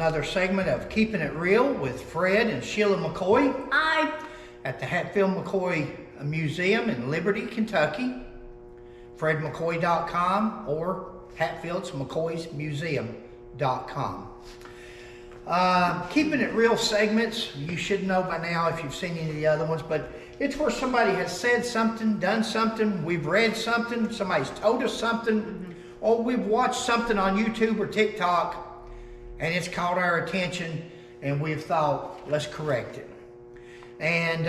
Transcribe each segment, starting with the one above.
another segment of Keeping It Real with Fred and Sheila McCoy. Hi. At the Hatfield McCoy Museum in Liberty, Kentucky. FredMcCoy.com or Hatfield's McCoy's Museum.com. Keeping It Real segments, you should know by now if you've seen any of the other ones, but it's where somebody has said something, done something, we've read something, somebody's told us something, or we've watched something on YouTube or TikTok, and it's caught our attention, and we've thought, let's correct it. And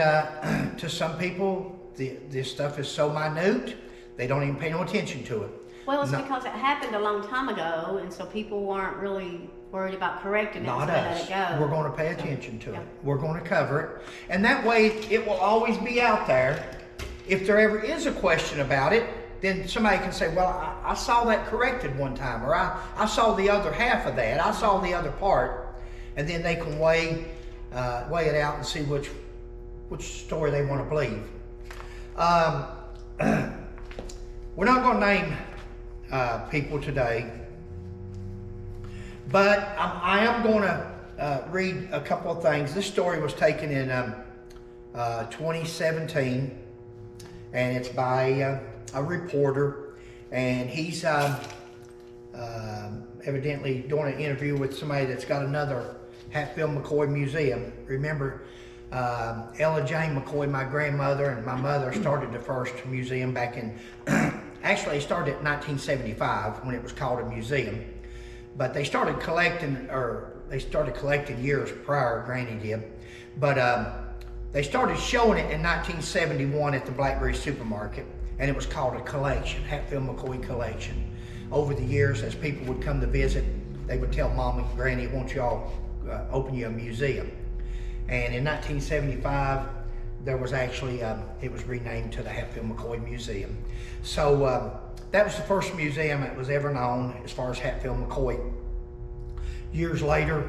to some people, this stuff is so minute, they don't even pay no attention to it. Well, it's because it happened a long time ago, and so people weren't really worried about correcting it. Not us. Let it go. We're going to pay attention to it. We're going to cover it. And that way, it will always be out there. If there ever is a question about it, then somebody can say, well, I saw that corrected one time, or I saw the other half of that. I saw the other part. And then they can weigh it out and see which story they want to believe. We're not going to name people today, but I am going to read a couple of things. This story was taken in 2017, and it's by a reporter, and he's evidently doing an interview with somebody that's got another Hatfield McCoy museum. Remember, Ella Jane McCoy, my grandmother and my mother, started the first museum back in, actually it started in 1975 when it was called a museum. But they started collecting, years prior, Granny did. But they started showing it in 1971 at the Blackberry Supermarket, and it was called a collection, Hatfield McCoy Collection. Over the years, as people would come to visit, they would tell Mom and Granny, won't y'all open you a museum? And in 1975, there was actually, it was renamed to the Hatfield McCoy Museum. So that was the first museum that was ever known as far as Hatfield McCoy. Years later,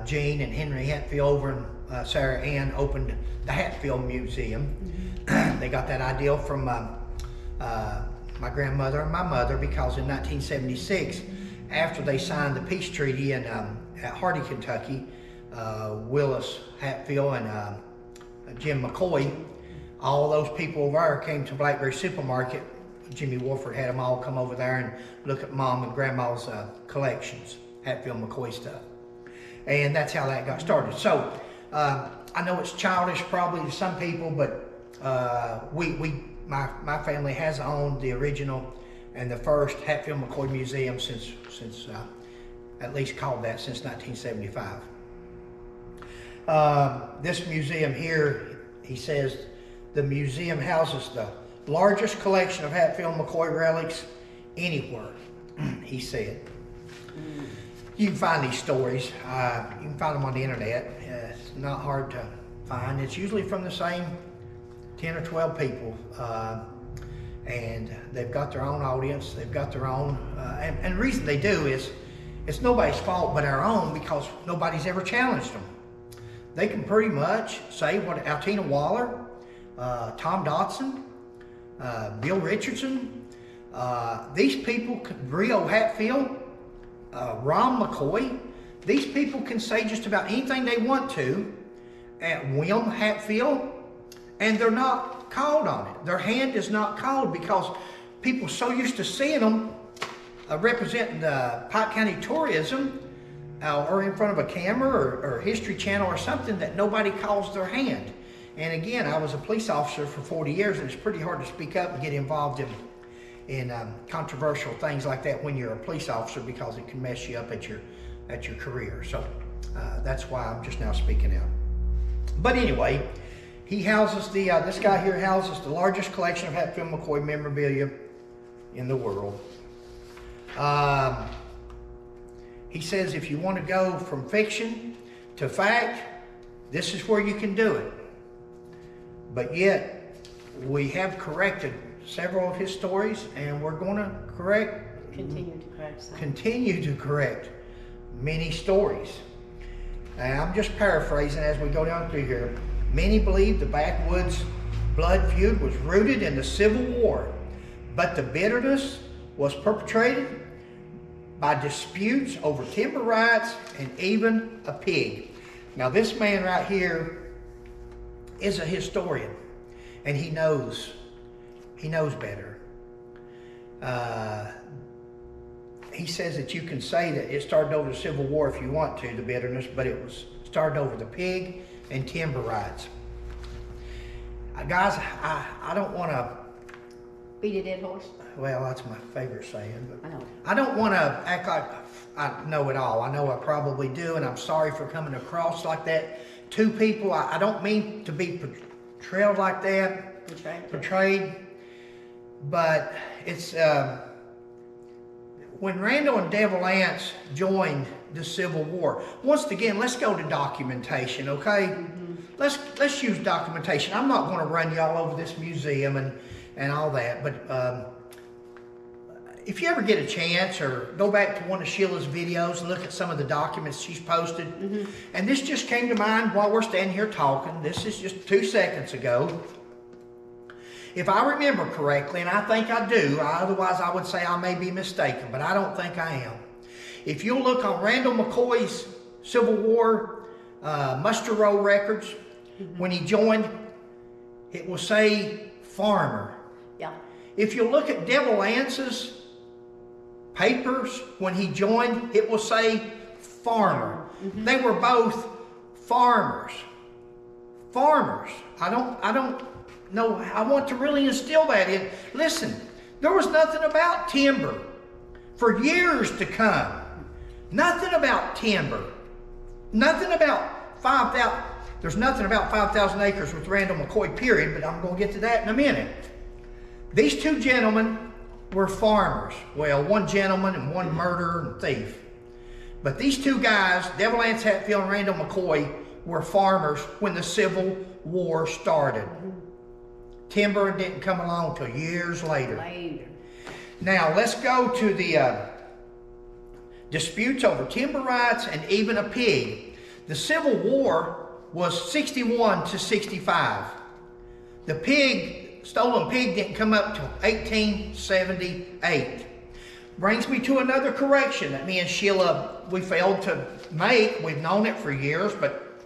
Gene and Henry Hatfield over and Sarah Ann opened the Hatfield Museum. Mm-hmm. They got that idea from my grandmother and my mother, because in 1976, after they signed the peace treaty at Hardy, Kentucky, Willis Hatfield and Jim McCoy, all those people over there came to Blackberry Supermarket. Jimmy Wolford had them all come over there and look at Mom and Grandma's collections, Hatfield McCoy stuff. And that's how that got started. So, I know it's childish probably to some people, but my family has owned the original and the first Hatfield McCoy Museum since at least called that, since 1975. This museum here, he says, the museum houses the largest collection of Hatfield McCoy relics anywhere, he said. You can find these stories. You can find them on the internet. It's not hard to find. It's usually from the same 10 or 12 people. And they've got their own audience. They've got their own, and the reason they do is it's nobody's fault but our own, because nobody's ever challenged them. They can pretty much say what Altina Waller, Tom Dotson, Bill Richardson, these people, Rio Hatfield, Ron McCoy, these people can say just about anything they want to at William Hatfield, and they're not called on it. Their hand is not called, because people are so used to seeing them representing the Pike County tourism or in front of a camera or History Channel or something, that nobody calls their hand. And again, I was a police officer for 40 years, and it's pretty hard to speak up and get involved in controversial things like that when you're a police officer, because it can mess you up at your career. So that's why I'm just now speaking out. But anyway, he houses this guy here houses the largest collection of Hatfield McCoy memorabilia in the world. He says if you want to go from fiction to fact, this is where you can do it. But yet, we have corrected several of his stories, and we're going to continue to correct many stories. And I'm just paraphrasing as we go down through here. Many believe the backwoods blood feud was rooted in the Civil War, but the bitterness was perpetrated by disputes over timber rights and even a pig. Now this man right here is a historian, and he knows better. He says that you can say that it started over the Civil War if you want to, the bitterness, but it was started over the pig and timber rights. Guys, I don't want to beat a dead horse. Well, that's my favorite saying, but I know. I don't want to act like I know it all. I know I probably do, and I'm sorry for coming across like that to people. I don't mean to be portrayed like that. Portrayed. But it's when Randall and Devil Anse joined the Civil War. Once again, let's go to documentation, okay? Mm-hmm. Let's use documentation. I'm not going to run y'all over this museum and all that, but if you ever get a chance, or go back to one of Sheila's videos and look at some of the documents she's posted, mm-hmm. and this just came to mind while we're standing here talking. This is just 2 seconds ago. If I remember correctly, and I think I do, otherwise I would say I may be mistaken, but I don't think I am. If you'll look on Randall McCoy's Civil War muster roll records, mm-hmm. when he joined, it will say farmer. Yeah. If you look at Devil Anse's papers when he joined, it will say farmer. Mm-hmm. They were both farmers. Farmers. I don't know. I want to really instill that in. Listen, there was nothing about timber for years to come. Nothing about timber. Nothing about 5,000. There's nothing about 5,000 acres with Randall McCoy, period, but I'm going to get to that in a minute. These two gentlemen were farmers. Well, one gentleman and one murderer and thief. But these two guys, Devil Anse Hatfield and Randall McCoy, were farmers when the Civil War started. Timber didn't come along until years later. Now, let's go to the disputes over timber rights and even a pig. The Civil War was 61 to 65. The stolen pig didn't come up till 1878. Brings me to another correction that me and Sheila, we failed to make. We've known it for years, but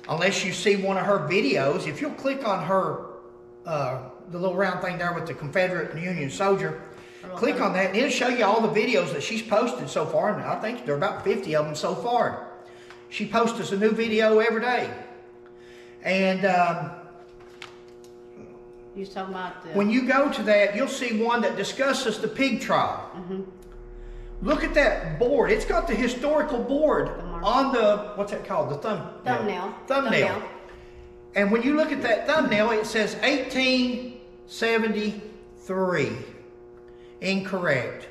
unless you see one of her videos, if you'll click on her, the little round thing there with the Confederate and Union soldier, click on that and it'll show you all the videos that she's posted so far. And I think there are about 50 of them so far. She posts us a new video every day. And you're talking about when you go to that, you'll see one that discusses the pig trial. Mm-hmm. Look at that board. It's got the historical board on the, what's that called? The thumbnail. And when you look at that thumbnail, it says 1873. Incorrect.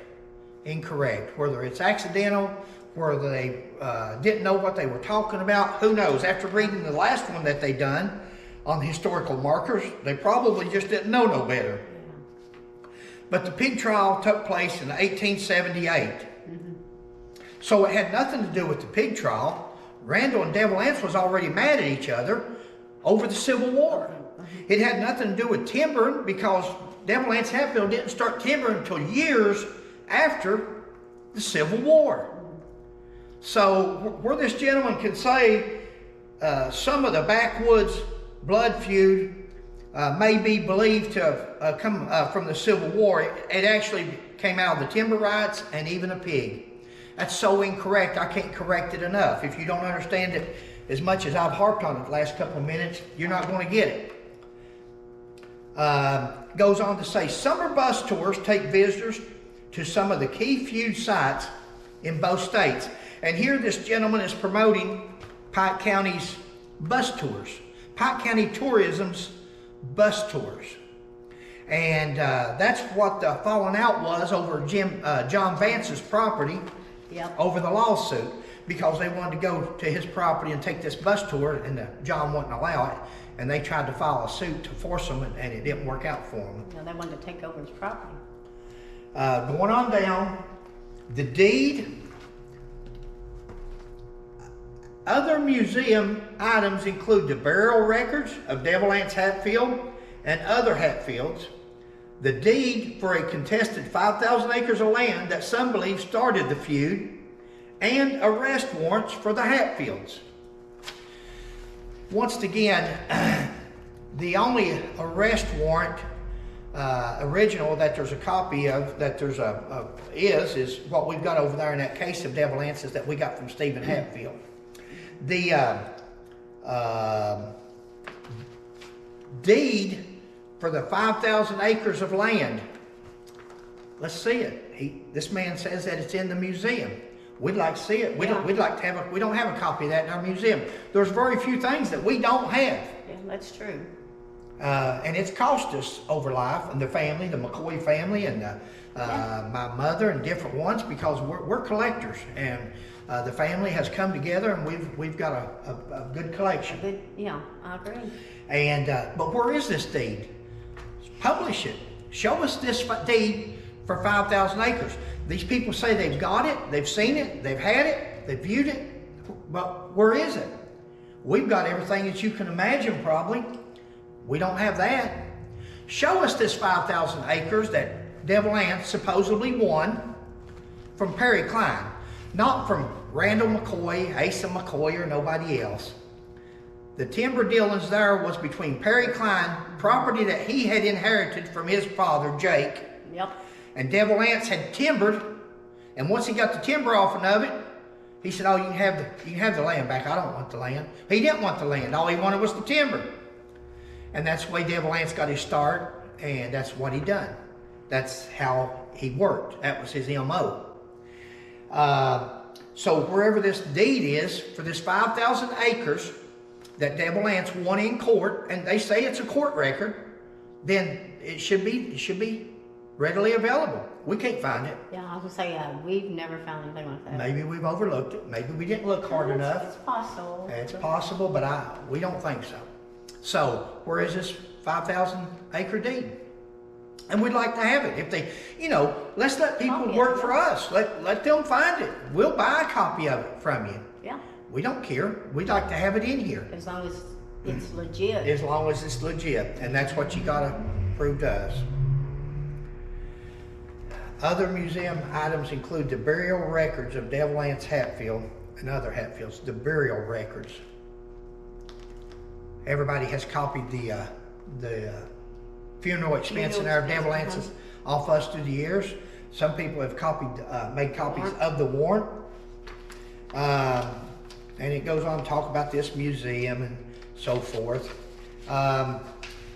Whether it's accidental, whether they didn't know what they were talking about, who knows? After reading the last one that they done on the historical markers, they probably just didn't know no better. But the pig trial took place in 1878. Mm-hmm. So it had nothing to do with the pig trial. Randall and Devil Anse was already mad at each other over the Civil War. Mm-hmm. It had nothing to do with timbering, because Devil Anse Hatfield didn't start timbering until years after the Civil War. So where this gentleman can say some of the backwoods blood feud may be believed to have come from the Civil War, it actually came out of the timber rights and even a pig. That's so incorrect, I can't correct it enough. If you don't understand it as much as I've harped on it the last couple of minutes, you're not going to get it. Goes on to say, summer bus tours take visitors to some of the key feud sites in both states. And here this gentleman is promoting Pike County's bus tours. Pike County Tourism's bus tours. And that's what the falling out was over John Vance's property. Yep. Over the lawsuit, because they wanted to go to his property and take this bus tour, and John wouldn't allow it, and they tried to file a suit to force them, and it didn't work out for them. No, they wanted to take over his property. Going on down, the deed. Other museum items include the burial records of Devil Anse Hatfield and other Hatfields, the deed for a contested 5,000 acres of land that some believe started the feud, and arrest warrants for the Hatfields. Once again, the only arrest warrant original that there's a copy of, that there's is what we've got over there in that case of Devil Anses that we got from Stephen Hatfield. The deed for the 5,000 acres of land, let's see it. This man says that it's in the museum. We'd like to see it. We'd like to have we don't have a copy of that in our museum. There's very few things that we don't have. Yeah, that's true. And it's cost us over life, and the family, the McCoy family, and my mother, and different ones, because we're collectors, and the family has come together, and we've got a good collection. Yeah, I agree. And but where is this deed? Publish it. Show us this deed for 5,000 acres. These people say they've got it, they've seen it, they've had it, they've viewed it, but where is it? We've got everything that you can imagine, probably. We don't have that. Show us this 5,000 acres that Devil Anse supposedly won from Perry Klein, not from Randall McCoy, Asa McCoy, or nobody else. The timber dealings there was between Perry Klein, property that he had inherited from his father, Jake. Yep. And Devil Anse had timbered, and once he got the timber off of it, he said, "Oh, you can have the land back. I don't want the land." He didn't want the land. All he wanted was the timber. And that's the way Devil Anse got his start, and that's what he done. That's how he worked. That was his MO. So wherever this deed is for this 5,000 acres that Devil Anse won in court, and they say it's a court record, then it should be readily available. We can't find it. Yeah, I was gonna say, we've never found anything like that. Maybe we've overlooked it. Maybe we didn't look hard enough. It's possible. It's possible, but we don't think so. So where is this 5,000 acre deed? And we'd like to have it. If they, let's let people work for us. Let them find it. We'll buy a copy of it from you. Yeah. We don't care. We'd like to have it in here. As long as it's legit. As long as it's legit. And that's what you gotta prove to us. Other museum items include the burial records of Devil Anse Hatfield and other Hatfields. The burial records. Everybody has copied the funeral expense in our Devil Anses off us through the years. Some people have made copies of the warrant. And it goes on to talk about this museum and so forth.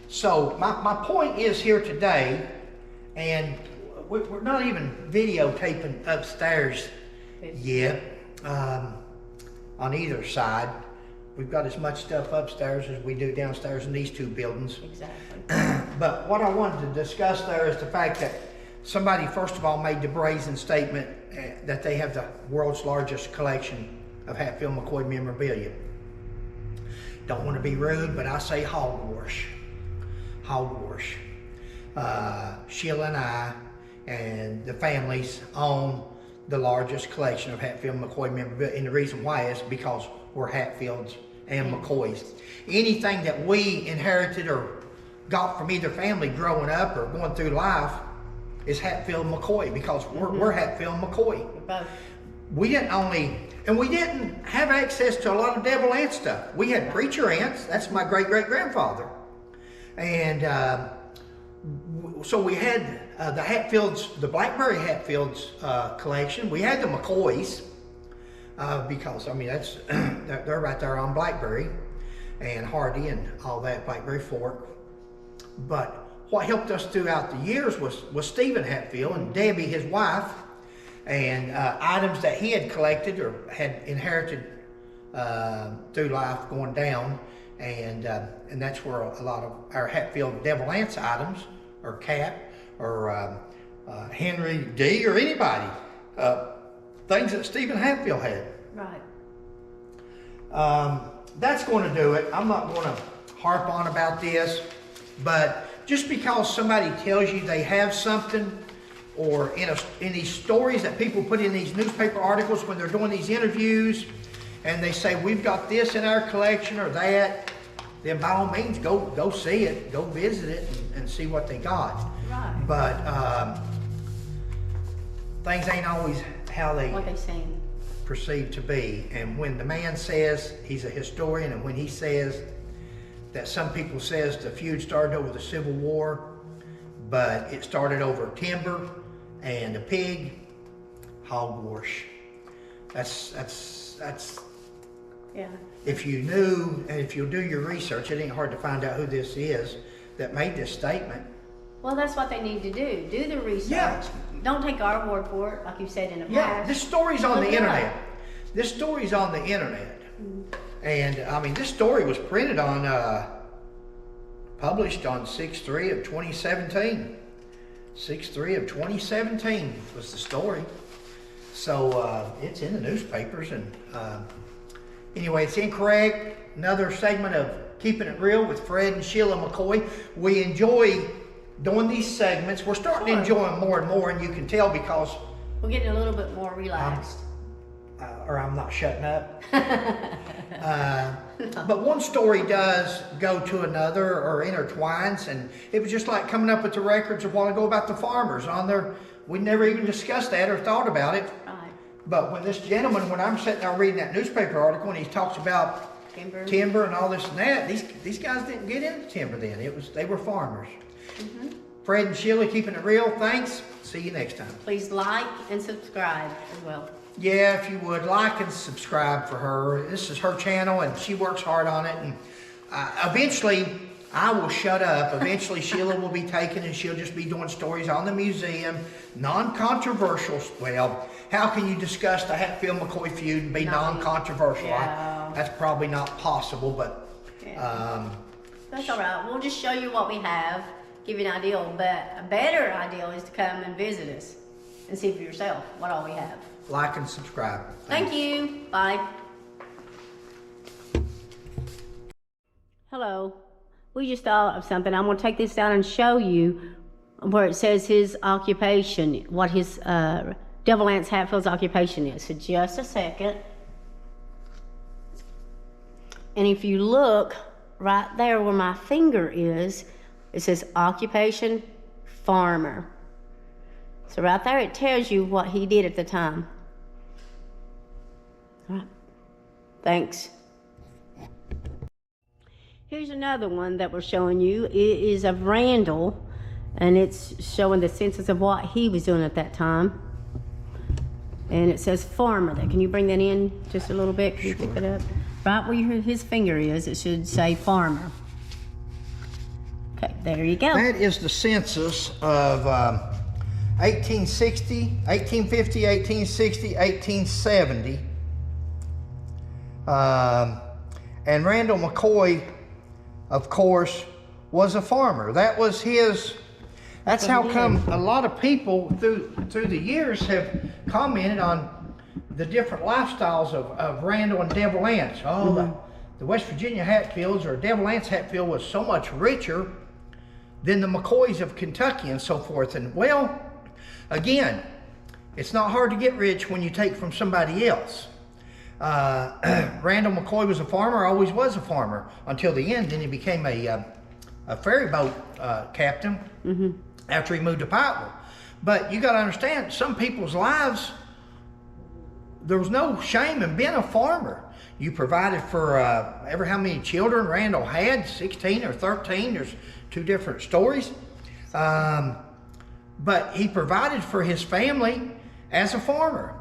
So my point is here today, and we're not even videotaping upstairs yet on either side. We've got as much stuff upstairs as we do downstairs in these two buildings. Exactly. But what I wanted to discuss there is the fact that somebody, first of all, made the brazen statement that they have the world's largest collection of Hatfield McCoy memorabilia. Don't want to be rude, but I say hogwash. Hogwash. Sheila and I and the families own the largest collection of Hatfield McCoy memorabilia, and the reason why is because we're Hatfields and McCoys. Anything that we inherited or got from either family growing up or going through life is Hatfield McCoy, because we're Hatfield McCoy. We didn't have access to a lot of Devil Anse stuff. We had preacher aunts. That's my great-great-grandfather. And so we had the Hatfields, the Blackberry Hatfields collection. We had the McCoys because, that's they're right there on Blackberry and Hardy and all that, Blackberry Fork. But what helped us throughout the years was Stephen Hatfield and Debbie, his wife, and items that he had collected or had inherited through life going down, and that's where a lot of our Hatfield Devil Anse items, or Cap, or Henry D, or anybody, things that Stephen Hatfield had. Right. That's going to do it. I'm not going to harp on about this, but just because somebody tells you they have something, or in these stories that people put in these newspaper articles when they're doing these interviews, and they say, we've got this in our collection or that, then by all means, go see it, go visit it, and see what they got. Right. But things ain't always how What they saying. perceived to be. And when the man says he's a historian, and when he says that some people says the feud started over the Civil War, but it started over timber and a pig, hogwash. That's Yeah. if you knew, and if you'll do your research, it ain't hard to find out who this is that made this statement. Well, that's what they need to do. Do the research. Yeah. Don't take our word for it, like you said in the Yeah, past. this story's on Look the it up. internet. This story's on the internet. And I mean, this story was printed on, published on 6/3 of 2017. 6/3 of 2017 was the story. So it's in the newspapers. And anyway, it's incorrect. Another segment of Keeping It Real with Fred and Sheila McCoy. We enjoy doing these segments. We're starting to enjoy them more and more, and you can tell because We're getting a little bit more relaxed. or I'm not shutting up. But one story does go to another or intertwines, and it was just like coming up with the records a while ago about the farmers on there. We never even discussed that or thought about it. Right. But when this gentleman, when I'm sitting there reading that newspaper article and he talks about timber and all this and that, these guys didn't get into timber then. They were farmers. Fred and Sheila, Keeping It Real. Thanks. See you next time. Please like and subscribe as well. Yeah, if you would, like and subscribe for her. This is her channel, and she works hard on it. And eventually, I will shut up. Eventually, Sheila will be taken, and she'll just be doing stories on the museum, non-controversial. Well, how can you discuss the Hatfield-McCoy feud and be non-controversial? Yeah. That's probably not possible, but That's all right. We'll just show you what we have, give you an idea. But a better idea is to come and visit us and see for yourself what all we have. like and subscribe. Thank you. Bye. Hello. We just thought of something. I'm going to take this down and show you where it says his occupation, what his Devil Anse Hatfield's occupation is. So just a second. And if you look right there where my finger is, it says occupation farmer. So right there it tells you what he did at the time. All right. Thanks. Here's another one that we're showing you. It is of Randall, and it's showing the census of what he was doing at that time. And it says farmer there. Can you bring that in just a little bit? Can you pick it up? Right where his finger is, it should say farmer. Okay, there you go. That is the census of 1860, 1850, 1860, 1870. And Randall McCoy, of course, was a farmer. That was his, that's how come a lot of people through the years have commented on the different lifestyles of Randall and Devil Anse. Oh, the West Virginia Hatfields, or Devil Anse Hatfield, was so much richer than the McCoys of Kentucky and so forth. And well, again, it's not hard to get rich when you take from somebody else. Randall McCoy was a farmer, always was a farmer until the end. Then he became a ferry boat captain after he moved to Pikeville. But you got to understand, some people's lives, there was no shame in being a farmer. You provided for ever how many children Randall had, 16 or 13. There's two different stories. But he provided for his family as a farmer.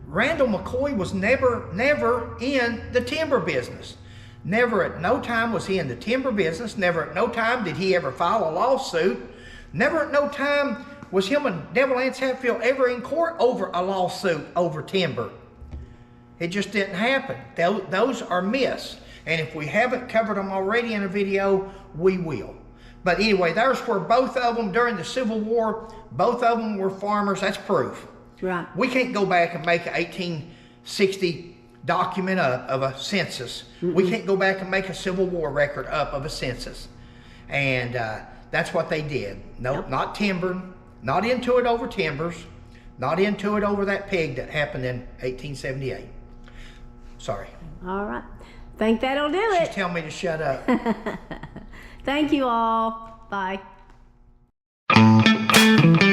Randall McCoy was never in the timber business. Never at no time was he in the timber business. Never at no time did he ever file a lawsuit. Never at no time was him and Devil Anse Hatfield ever in court over a lawsuit over timber. It just didn't happen. Those are myths. And if we haven't covered them already in a video, we will. But anyway, there's where both of them, during the Civil War, both of them were farmers. That's proof. Right. We can't go back and make an 1860 document up of a census. We can't go back and make a Civil War record up of a census. And that's what they did. No, not timber, not into it over timbers, not into it over that pig that happened in 1878. Sorry. All right. Think that'll do She's it. telling me to shut up. Thank you all. Bye. Bye.